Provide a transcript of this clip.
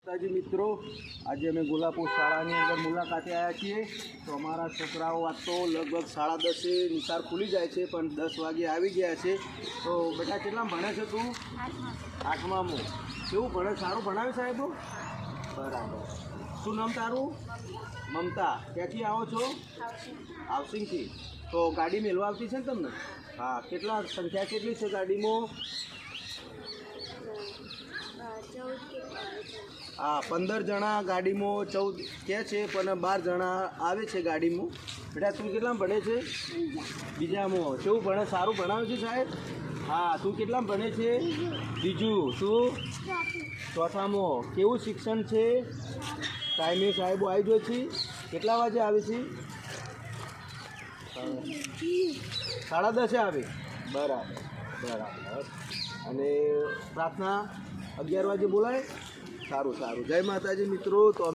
માતાજી મિત્રો, આજે અમે ગોલાપુર શાળાની અંદર મુલાકાતે આવ્યા છીએ. તો અમારા છોકરાઓ આજ તો લગભગ 10:30 નિશાળ ખુલી જાય છે, પણ 10 વાગે આવી ગયા છે. તો બેટા કેટલા ભણે છે તું? 8મામાં. કેવું ભણે? સારું ભણાવે સાહેબો? બરાબર. શું નામ તારું? મમતા. ક્યાંથી આવો છો? હાઉસિંગથી. તો ગાડી મેળવા આવતી છે ને તમને? હા. કેટલા સંખ્યા કેટલી છે ગાડીમાં? હા, 15 જણા ગાડીમાં, 14 કહે છે પણ 12 જણા આવે છે ગાડીમાં. બેટા તું કેટલામાં ભણે છે? બીજામાં. કેવું ભણે? સારું ભણાવે છે સાહેબ? હા. તું કેટલામાં ભણે છે? બીજું. તું? ચોથામાં. કેવું શિક્ષણ છે? ટાઈમે સાહેબો આવી જાય છે? કેટલા વાગે આવે છે? 10:30 આવે. બરાબર બરાબર. અને પ્રાર્થના 11 વાગે બોલાય? સારું સારું. જય માતાજી મિત્રો. તો